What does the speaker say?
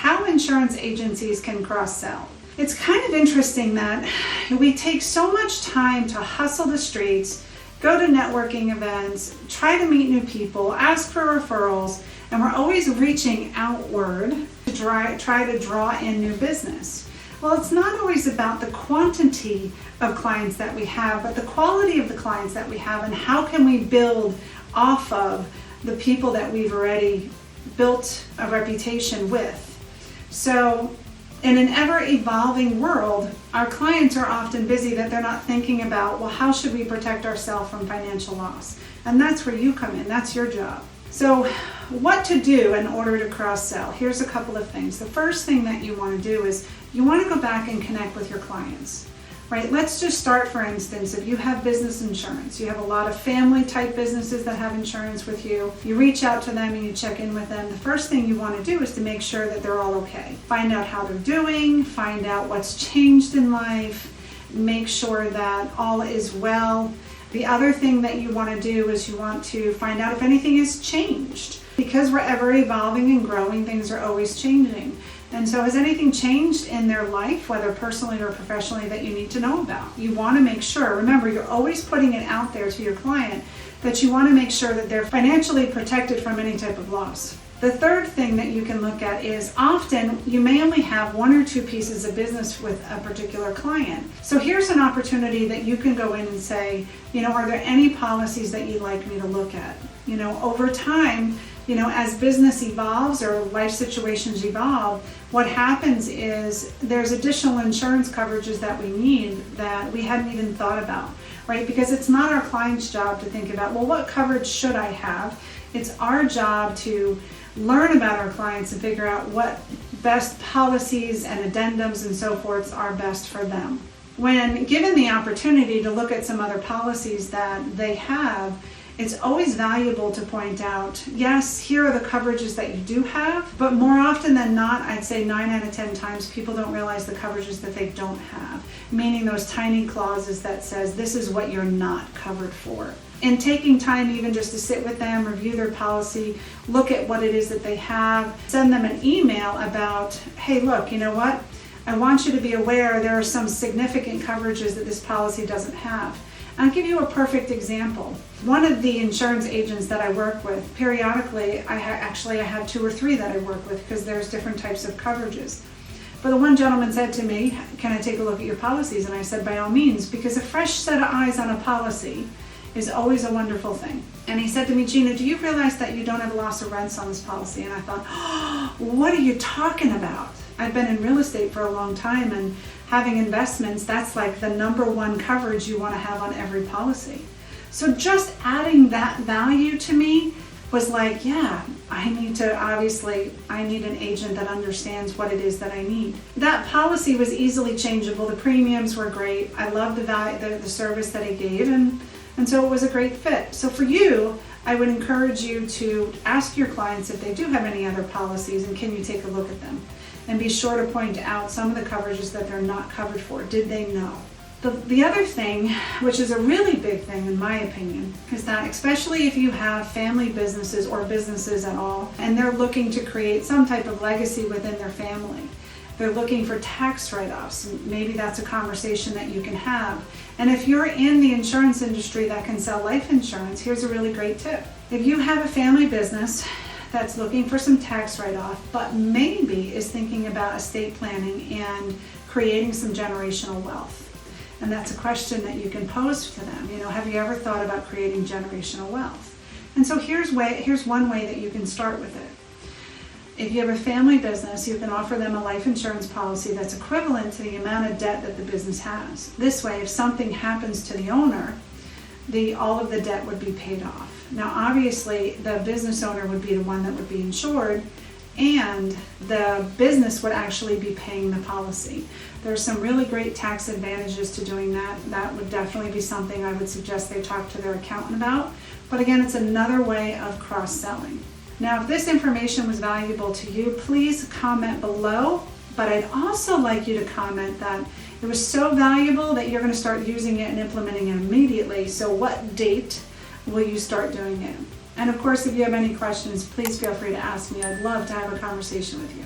how insurance agencies can cross-sell. It's kind of interesting that we take so much time to hustle the streets, go to networking events, try to meet new people, ask for referrals, and we're always reaching outward to try to draw in new business. Well, it's not always about the quantity of clients that we have, but the quality of the clients that we have, and how can we build off of the people that we've already built a reputation with. So in an ever-evolving world, our clients are often busy that they're not thinking about, well, how should we protect ourselves from financial loss? And that's where you come in. That's your job. So what to do in order to cross-sell? Here's a couple of things. The first thing that you want to do is you want to go back and connect with your clients, right? Let's just start, for instance, if you have business insurance, you have a lot of family type businesses that have insurance with you, you reach out to them and you check in with them. The first thing you want to do is to make sure that they're all okay. Find out how they're doing, find out what's changed in life, make sure that all is well. The other thing that you want to do is you want to find out if anything has changed. Because we're ever evolving and growing, things are always changing. And so has anything changed in their life, whether personally or professionally, that you need to know about? You want to make sure, remember, you're always putting it out there to your client, that you want to make sure that they're financially protected from any type of loss. The third thing that you can look at is often you may only have one or two pieces of business with a particular client. So here's an opportunity that you can go in and say, are there any policies that you'd like me to look at? Over time, as business evolves or life situations evolve, what happens is there's additional insurance coverages that we need that we hadn't even thought about, right? Because it's not our client's job to think about, well, what coverage should I have? It's our job to learn about our clients and figure out what best policies and addendums and so forth are best for them. When given the opportunity to look at some other policies that they have, it's always valuable to point out, yes, here are the coverages that you do have, but more often than not, I'd say 9 out of 10 times, people don't realize the coverages that they don't have, meaning those tiny clauses that says this is what you're not covered for. And taking time even just to sit with them, review their policy, look at what it is that they have, send them an email about, hey, look, you know what? I want you to be aware there are some significant coverages that this policy doesn't have. I'll give you a perfect example. One of the insurance agents that I work with, periodically, I have 2 or 3 that I work with because there's different types of coverages. But the one gentleman said to me, can I take a look at your policies? And I said, by all means, because a fresh set of eyes on a policy is always a wonderful thing. And he said to me, Gina, do you realize that you don't have loss of rents on this policy? And I thought, oh, what are you talking about? I've been in real estate for a long time, and having investments, that's like the number 1 coverage you want to have on every policy. So just adding that value to me was like, yeah, I need an agent that understands what it is that I need. That policy was easily changeable. The premiums were great. I loved the service that he gave, and so it was a great fit. So for you, I would encourage you to ask your clients if they do have any other policies and can you take a look at them. And be sure to point out some of the coverages that they're not covered for. Did they know? The other thing, which is a really big thing in my opinion, is that especially if you have family businesses or businesses at all, and they're looking to create some type of legacy within their family, they're looking for tax write-offs. Maybe that's a conversation that you can have. And if you're in the insurance industry that can sell life insurance, here's a really great tip. If you have a family business that's looking for some tax write-off, but maybe is thinking about estate planning and creating some generational wealth. And that's a question that you can pose to them. Have you ever thought about creating generational wealth? And so here's one way that you can start with it. If you have a family business, you can offer them a life insurance policy that's equivalent to the amount of debt that the business has. This way, if something happens to the owner, all of the debt would be paid off. Now, obviously, the business owner would be the one that would be insured, and the business would actually be paying the policy. There's some really great tax advantages to doing that. That would definitely be something I would suggest they talk to their accountant about. But again, it's another way of cross-selling. Now, if this information was valuable to you, please comment below. But I'd also like you to comment that it was so valuable that you're going to start using it and implementing it immediately. So what date will you start doing it? And of course, if you have any questions, please feel free to ask me. I'd love to have a conversation with you.